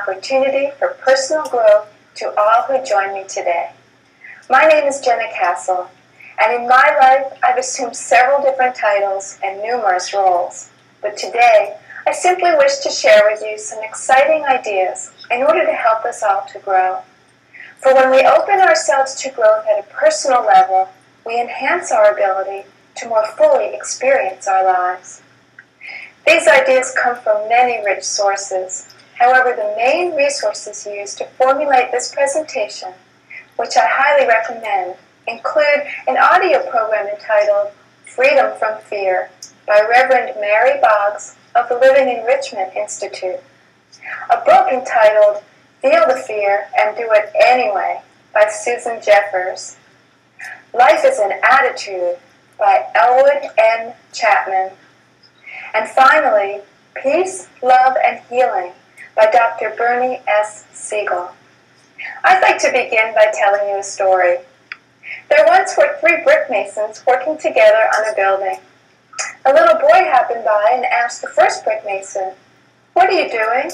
opportunity for personal growth to all who join me today. My name is Jenna Castle, and in my life I've assumed several different titles and numerous roles. But today, I simply wish to share with you some exciting ideas in order to help us all to grow. For when we open ourselves to growth at a personal level, we enhance our ability to more fully experience our lives. These ideas come from many rich sources. However, the main resources used to formulate this presentation, which I highly recommend, include an audio program entitled Freedom from Fear by Reverend Mary Boggs of the Living Enrichment Institute, a book entitled Feel the Fear and Do It Anyway by Susan Jeffers, Life is an Attitude by Elwood N. Chapman, and finally, Peace, Love, and Healing by Dr. Bernie S. Siegel. I'd like to begin by telling you a story. There once were 3 brick masons working together on a building. A little boy happened by and asked the first brick mason, "What are you doing?"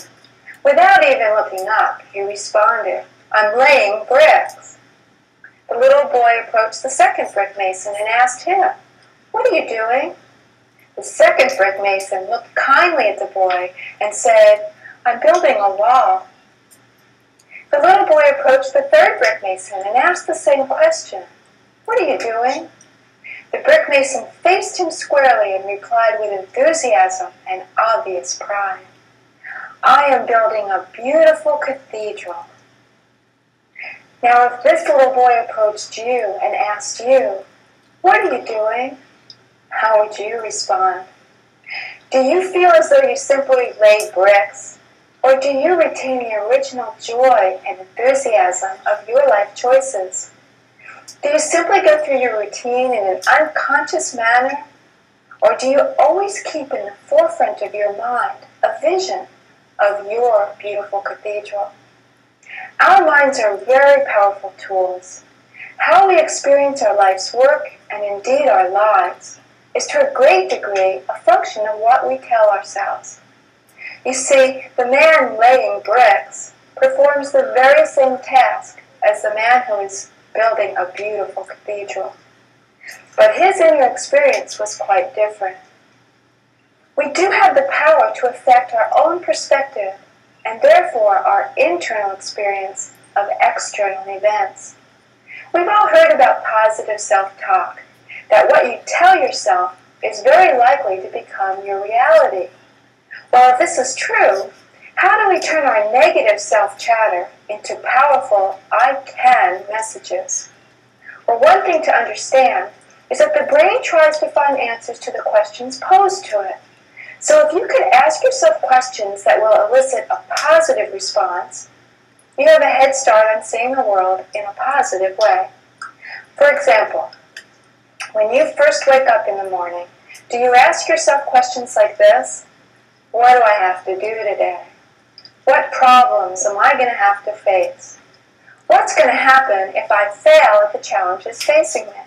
Without even looking up, he responded, "I'm laying bricks." The little boy approached the second brick mason and asked him, "What are you doing?" The second brick mason looked kindly at the boy and said, "I'm building a wall." The little boy approached the third brick mason and asked the same question, "What are you doing?" The brick mason faced him squarely and replied with enthusiasm and obvious pride, "I am building a beautiful cathedral." Now, if this little boy approached you and asked you, "What are you doing?" how would you respond? Do you feel as though you simply lay bricks, or do you retain the original joy and enthusiasm of your life choices? Do you simply go through your routine in an unconscious manner, or do you always keep in the forefront of your mind a vision of your beautiful cathedral? Our minds are very powerful tools. How we experience our life's work, and indeed our lives, is to a great degree a function of what we tell ourselves. You see, the man laying bricks performs the very same task as the man who is building a beautiful cathedral. But his inner experience was quite different. We do have the power to affect our own perspective and therefore our internal experience of external events. We've all heard about positive self-talk, that what you tell yourself is very likely to become your reality. Well, if this is true, how do we turn our negative self-chatter into powerful I can messages? Well, one thing to understand is that the brain tries to find answers to the questions posed to it. So if you could ask yourself questions that will elicit a positive response, you have a head start on seeing the world in a positive way. For example, when you first wake up in the morning, do you ask yourself questions like this? What do I have to do today? What problems am I going to have to face? What's going to happen if I fail at the challenges facing me?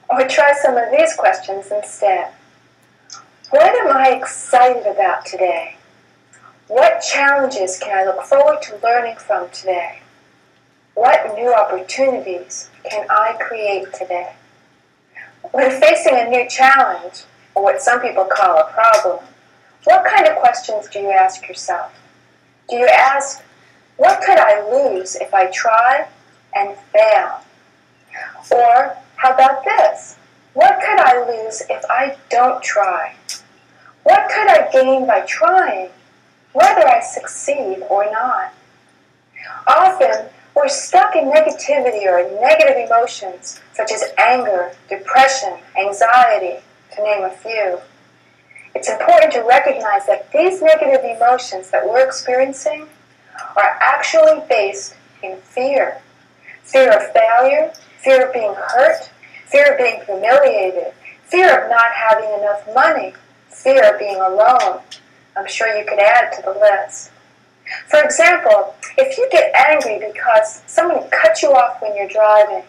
Or try some of these questions instead. What am I excited about today? What challenges can I look forward to learning from today? What new opportunities can I create today? When facing a new challenge, or what some people call a problem, what kind of questions do you ask yourself? Do you ask, what could I lose if I try and fail? Or, how about this? What could I lose if I don't try? What could I gain by trying, whether I succeed or not? Often, we're stuck in negativity or negative emotions, such as anger, depression, anxiety, to name a few. It's important to recognize that these negative emotions that we're experiencing are actually based in fear. Fear of failure, fear of being hurt, fear of being humiliated, fear of not having enough money, fear of being alone. I'm sure you could add to the list. For example, if you get angry because someone cut you off when you're driving,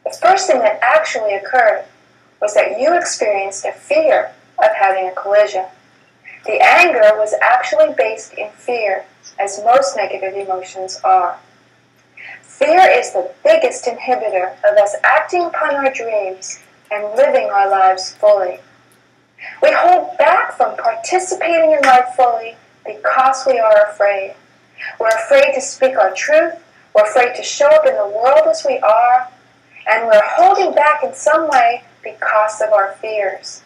the first thing that actually occurred was that you experienced a fear of having a collision. The anger was actually based in fear, as most negative emotions are. Fear is the biggest inhibitor of us acting upon our dreams and living our lives fully. We hold back from participating in life fully because we are afraid. We're afraid to speak our truth, we're afraid to show up in the world as we are, and we're holding back in some way because of our fears.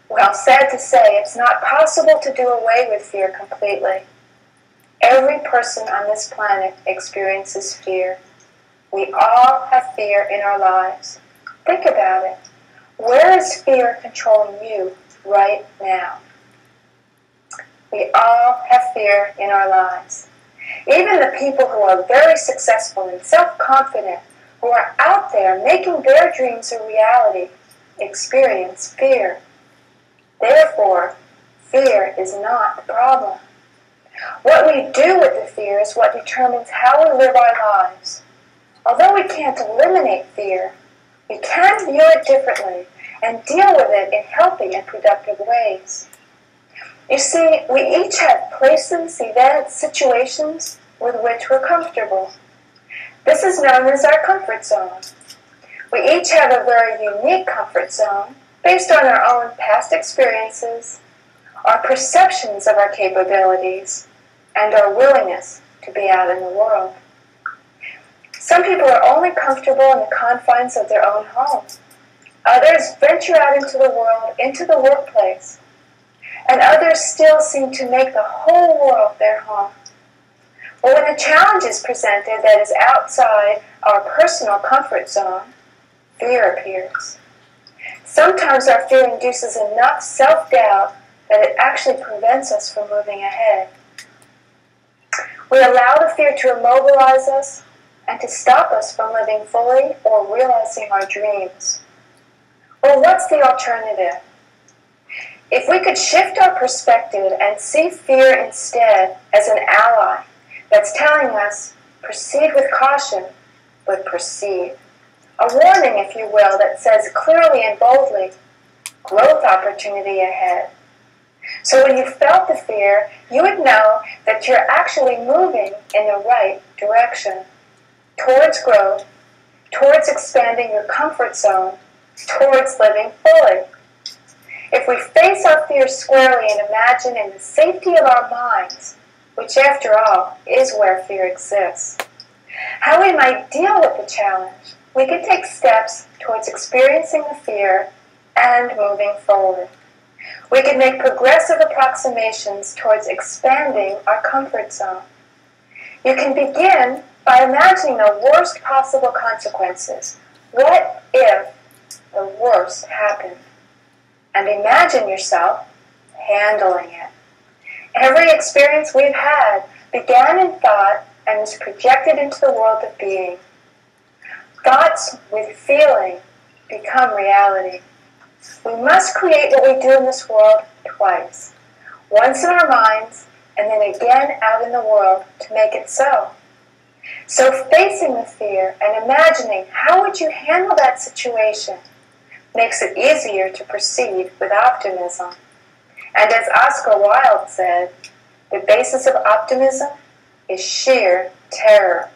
Well, sad to say, it's not possible to do away with fear completely. Every person on this planet experiences fear. We all have fear in our lives. Think about it. Where is fear controlling you right now? We all have fear in our lives. Even the people who are very successful and self-confident, who are out there making their dreams a reality, experience fear. Therefore, fear is not the problem. What we do with the fear is what determines how we live our lives. Although we can't eliminate fear, we can view it differently and deal with it in healthy and productive ways. You see, we each have places, events, situations with which we're comfortable. This is known as our comfort zone. We each have a very unique comfort zone based on our own past experiences, our perceptions of our capabilities, and our willingness to be out in the world. Some people are only comfortable in the confines of their own home. Others venture out into the world, into the workplace. And others still seem to make the whole world their home. But when a challenge is presented that is outside our personal comfort zone, fear appears. Sometimes our fear induces enough self-doubt that it actually prevents us from moving ahead. We allow the fear to immobilize us and to stop us from living fully or realizing our dreams. Well, what's the alternative? If we could shift our perspective and see fear instead as an ally that's telling us, proceed with caution, but proceed. A warning, if you will, that says clearly and boldly, growth opportunity ahead. So when you felt the fear, you would know that you're actually moving in the right direction, towards growth, towards expanding your comfort zone, towards living fully. If we face our fears squarely and imagine in the safety of our minds, which after all is where fear exists, how we might deal with the challenge, we can take steps towards experiencing the fear and moving forward. We can make progressive approximations towards expanding our comfort zone. You can begin by imagining the worst possible consequences. What if the worst happened? And imagine yourself handling it. Every experience we've had began in thought and was projected into the world of being. Thoughts with feeling become reality. We must create what we do in this world twice. Once in our minds, and then again out in the world to make it so. So facing the fear and imagining how would you handle that situation makes it easier to proceed with optimism. And as Oscar Wilde said, the basis of optimism is sheer terror.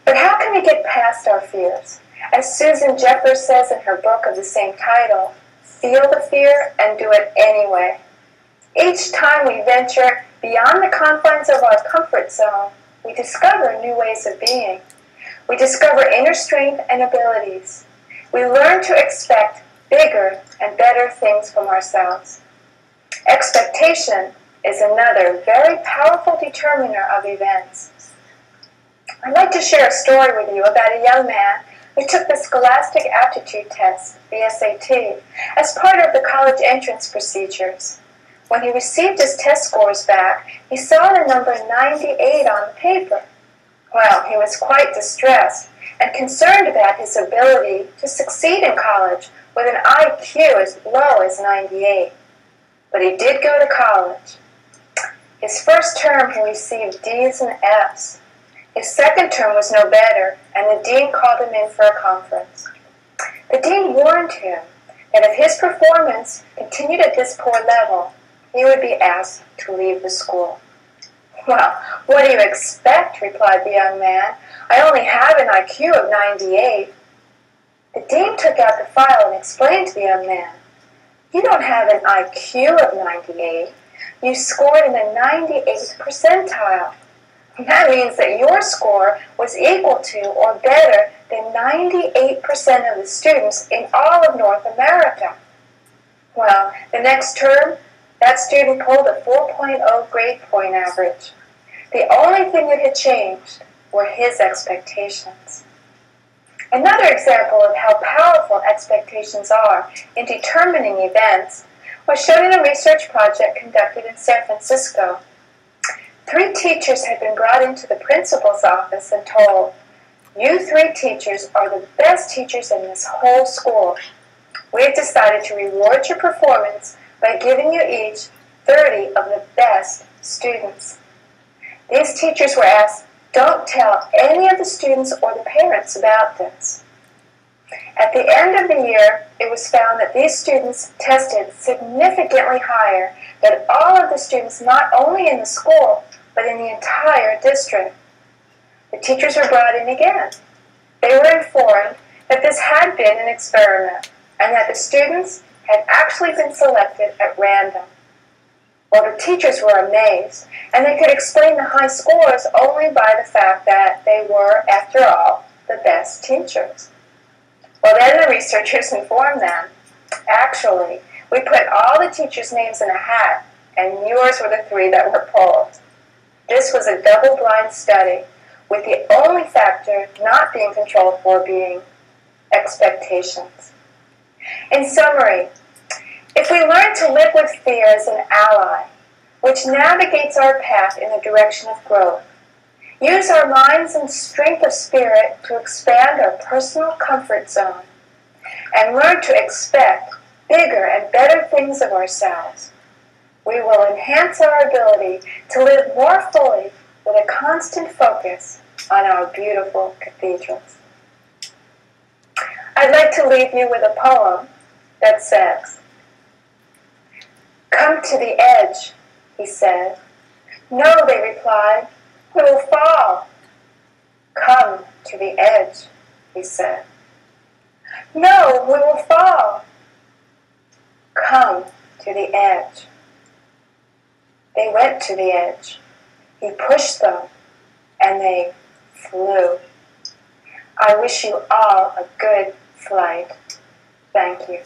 But how can we get past our fears? As Susan Jeffers says in her book of the same title, feel the fear and do it anyway. Each time we venture beyond the confines of our comfort zone, we discover new ways of being. We discover inner strength and abilities. We learn to expect bigger and better things from ourselves. Expectation is another very powerful determiner of events. I'd like to share a story with you about a young man who took the Scholastic Aptitude Test, the SAT, as part of the college entrance procedures. When he received his test scores back, he saw the number 98 on the paper. Well, he was quite distressed and concerned about his ability to succeed in college with an IQ as low as 98. But he did go to college. His first term he received D's and F's. His second term was no better, and the dean called him in for a conference. The dean warned him that if his performance continued at this poor level, he would be asked to leave the school. "Well, what do you expect?" replied the young man. "I only have an IQ of 98. The dean took out the file and explained to the young man, "You don't have an IQ of 98. You scored in the 98th percentile. That means that your score was equal to or better than 98% of the students in all of North America." Well, the next term, that student pulled a 4.0 grade point average. The only thing that had changed were his expectations. Another example of how powerful expectations are in determining events was shown in a research project conducted in San Francisco. 3 teachers had been brought into the principal's office and told, "You 3 teachers are the best teachers in this whole school. We have decided to reward your performance by giving you each 30 of the best students." These teachers were asked, "Don't tell any of the students or the parents about this." At the end of the year, it was found that these students tested significantly higher than all of the students not only in the school, but in the entire district. The teachers were brought in again. They were informed that this had been an experiment and that the students had actually been selected at random. Well, the teachers were amazed, and they could explain the high scores only by the fact that they were, after all, the best teachers. Well, then the researchers informed them, "Actually, we put all the teachers' names in a hat, and yours were the 3 that were pulled." This was a double-blind study, with the only factor not being controlled for being expectations. In summary, if we learn to live with fear as an ally, which navigates our path in the direction of growth, use our minds and strength of spirit to expand our personal comfort zone, and learn to expect bigger and better things of ourselves, we will enhance our ability to live more fully with a constant focus on our beautiful cathedrals. I'd like to leave you with a poem that says, "Come to the edge," he said. "No," they replied, "we will fall." "Come to the edge," he said. "No, we will fall." "Come to the edge." They went to the edge. He pushed them, and they flew. I wish you all a good flight. Thank you.